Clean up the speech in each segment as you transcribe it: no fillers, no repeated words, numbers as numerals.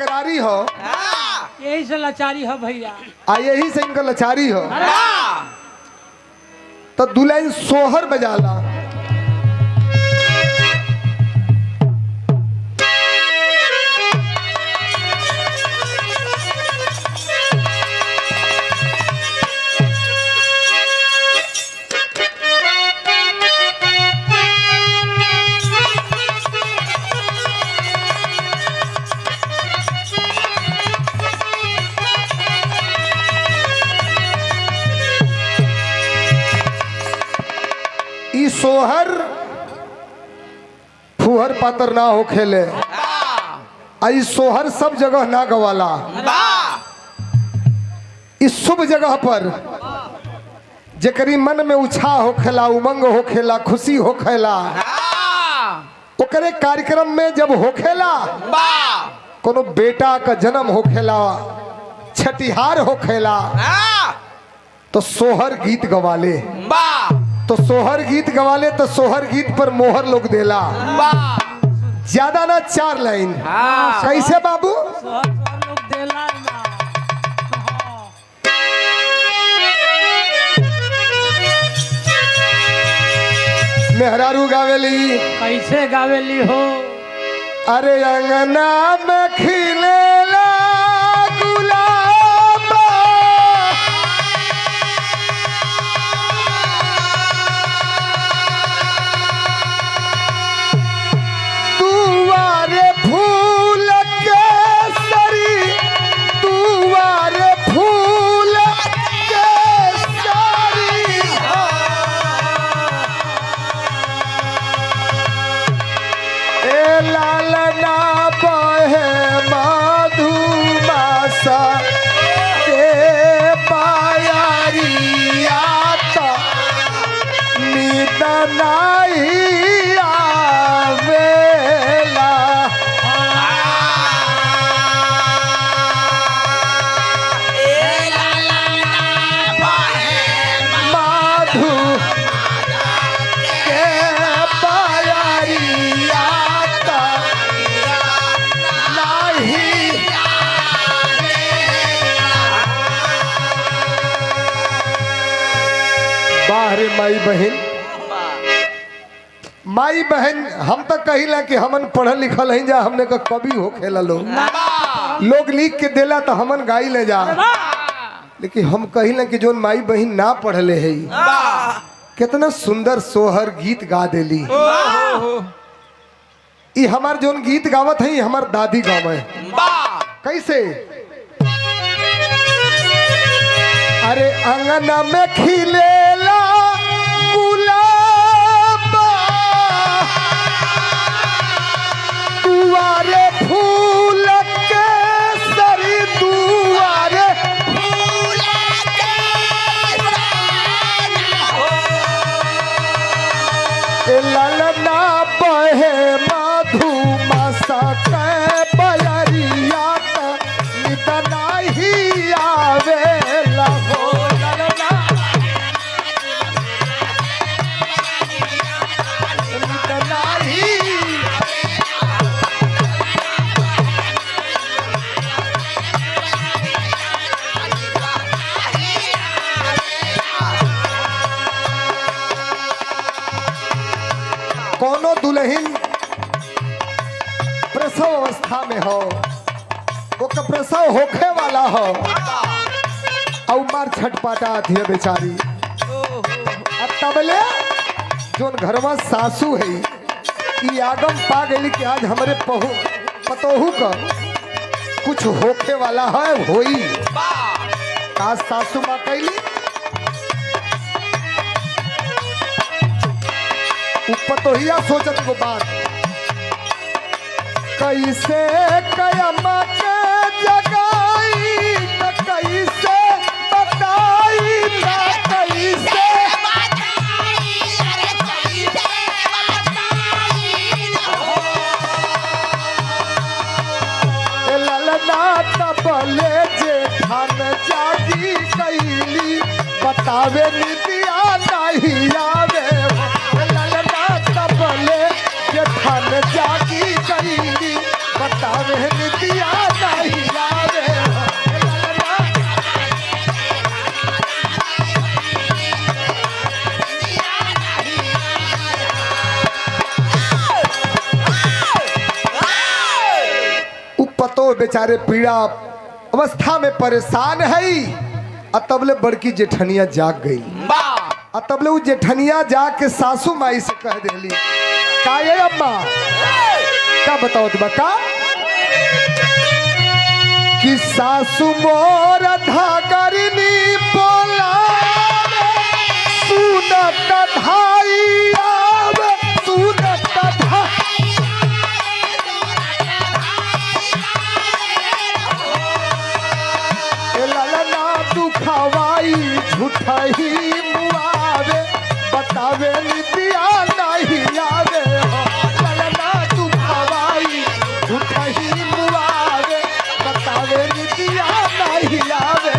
तकरारी हो, यही से लाचारी हो भैया। यही से इनका लाचारी हो। तो दुल्हन सोहर बजाला। सोहर फुहर पातर ना हो खेले, आई सोहर सब जगह ना गवाला। इस शुभ जगह पर जेकरी मन में उत्साह हो खेला, उमंग हो खेला, खुशी हो खेला, ओकरे कार्यक्रम में जब हो खेला, कोनो बेटा का जन्म हो खेला, छठिहार हो खेला, तो सोहर गीत गवाले। तो सोहर गीत गवाले तो सोहर गीत पर मोहर लोग देला, ज्यादा ना 4 लाइन। कैसे बाबू? लोग देला ना। मेहरारू गावेली। कैसे गावेली हो? अरे अंगना में खिलेला गुलाब, दुआरे फूल केसरी, दुआरे फूल केसरी, ए लालना बहे मधुमासा के पायरिया, तो नींद नहीं आवेला। मधु के पायरिया, तो नहीं बाहर माई बहन। माई बहन हम तो कहिला कि हमन पढ़ल लिखल है जा, हमने का कवि हो खेला लोग लिख के देला तो हमन गाई ले जा, लेकिन हम कहिला कि जोन माई बहन ना पढ़ले है कितना सुंदर सोहर गीत गा देली। ई हमार जोन गीत गावत है हमार दादी गावे। कैसे? अरे अंगना में खिलेला गुलाब, दुआरे फूल केसरी, दुआरे फूल केसरी, ललना बहे मधुमासा के बयरिया, नित नहीं आवेला हो। ललना नित नहीं। कोनो दुल्हन प्रसव अवस्था में हो, वो का प्रसव होखे वाला हो, और मार छटपटा आती है बेचारी। अब तबले जोन घरवा सासू है ई आगम पा गई कि आज हमारे पतोहू का कुछ होखे वाला है, होई। आज सासू माँ कैली पतोहिया सोचत को बात, कैसे कयमा के जगाई, त कैसे बताई, त कैसे ललना तबले जेठान जागी कैली, बतावे निदिया नहीं आवे। ललना तबले जेठान जागी कैली, बतावे निदिया नहीं वो बेचारे पीड़ा अवस्था में परेशान है। और तबले बड़की जेठनिया जाग गई। और तबले वो जेठनिया जाग के सासू माई से कह देली, का ये अम्मा का बताओ तुम का कि सासू मोर धागरनी बोला सुनत धाई आवे सुनत धाई ललना दुखवाई झूठही मुआवे बतावे नितिया नहीं आवे ललना दुखवाई झूठही मुआवे बतावे नितिया नहीं आवे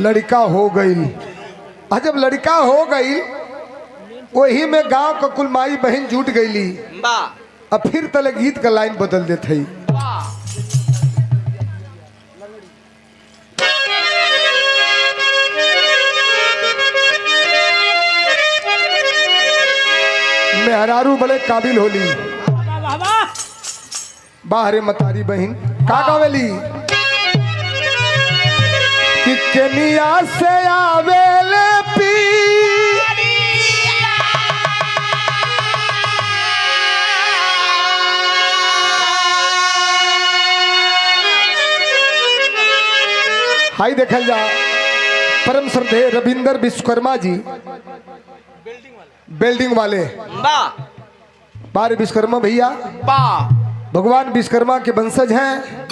लड़का हो गई। जब लड़का हो गई वही में गांव का कुल माई बहन जुट गईली। अब फिर तले गीत का लाइन बदल देते ही। मेहरारू बड़े काबिल होली बाहरे मतारी बहन का गावेली कि केनिया से आवेले पी हाई देखल जा परम श्रद्धेय रविंदर विश्वकर्मा जी बिल्डिंग वाले बार विश्वकर्मा भैया भगवान विश्वकर्मा के वंशज हैं।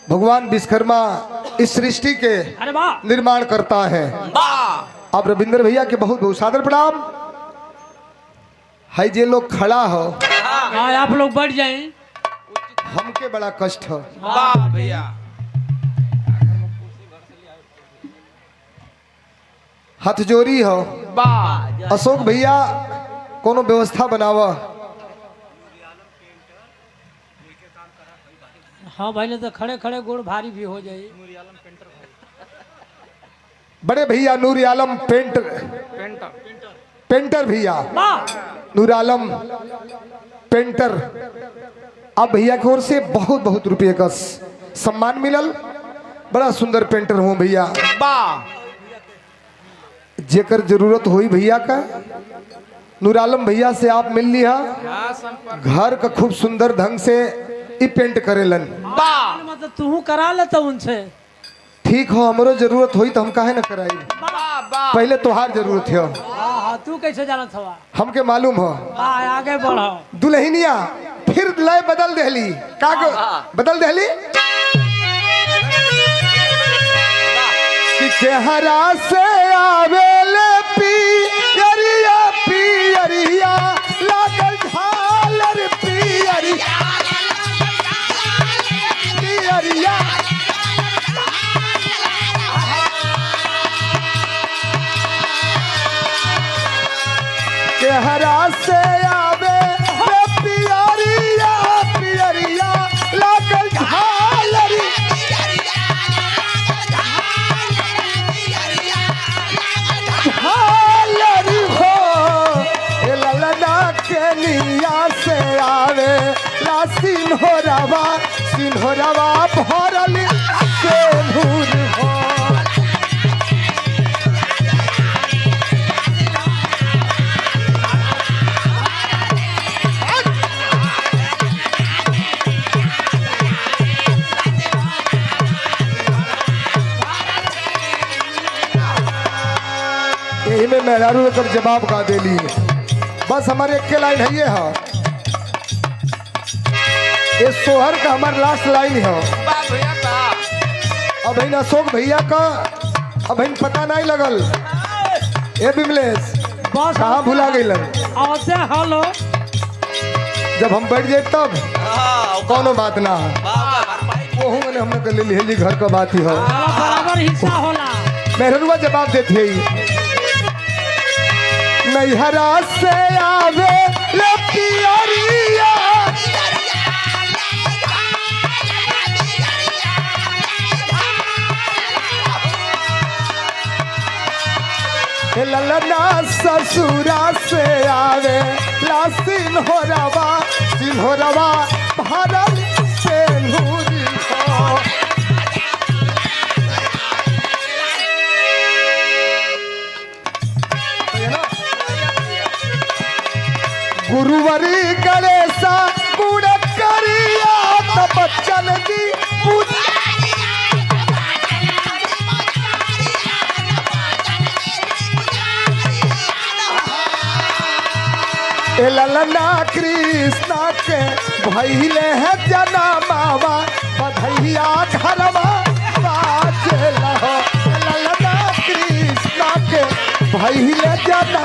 भगवान विश्वकर्मा इस सृष्टि के निर्माण करता है। अब रविंदर भैया के बहुत बहुत सादर प्रणाम। हाई जे लोग खड़ा हो आप लोग बढ़ जाएं। हमके बड़ा कष्ट हो भैया हाथ जोड़ी हो अशोक भैया कोनो व्यवस्था बनावा। हाँ भाई ने तो खड़े खड़े गोड़ भारी भी हो जाए। बड़े भैया नूर आलम पेंटर भैया नूर आलम पेंटर। अब भैया की ओर से बहुत बहुत रुपये का सम्मान मिलल। बड़ा सुंदर पेंटर हूँ भैया। जेकर जरूरत हुई भैया का नूर आलम भैया से आप मिल लिया। घर का खूब सुंदर ढंग से ई पेंट करेलन। मतलब तू करा लेता उनसे। ठीक हो हमरो जरूरत हुई तो हम काहे न कराई। पहले तोहार जरूरत है। तू कैसे जाना था हमके मालूम हो। आगे बढ़ो। दुल्हनिया फिर लय बदल देली का बदल देली कि चेहरा से आवेले पियरिया पियरिया लागल झालर पियरिया पियरिया चेहरा से आवे पियरिया पियरिया लागल झालर झालर हो ललना के निया से आवे ला सिन्होरवा भरल से नूर हो। यही में मेहरारू कर जवाब गा देली। बस हमारे एक के लाइन है ये है। ये सोहर का हमारा लास्ट लाइन है। अब इन अशोक भैया का अब इन पता नहीं लगल। ए बिमलेश कहाँ भुला गई हेलो जब हम बैठ जाए तब कोनो बात ना है। वो मैंने हमने कर ली घर का बात ही हो। बराबर हिस्सा होला। मेहरुआ जवाब देती है नैहरा से आवे ले पियरिया ए ललना ससुरा से आवे ला सिन्होरवा भारत से नूरी हो। गुरुवरी गणेशा गुण करिया तो बच्चन दी ए ललना कृष्णा के भैले है जना मावा बधैया घरवा बाजे लहो। ए ललना कृष्णा के भैले जना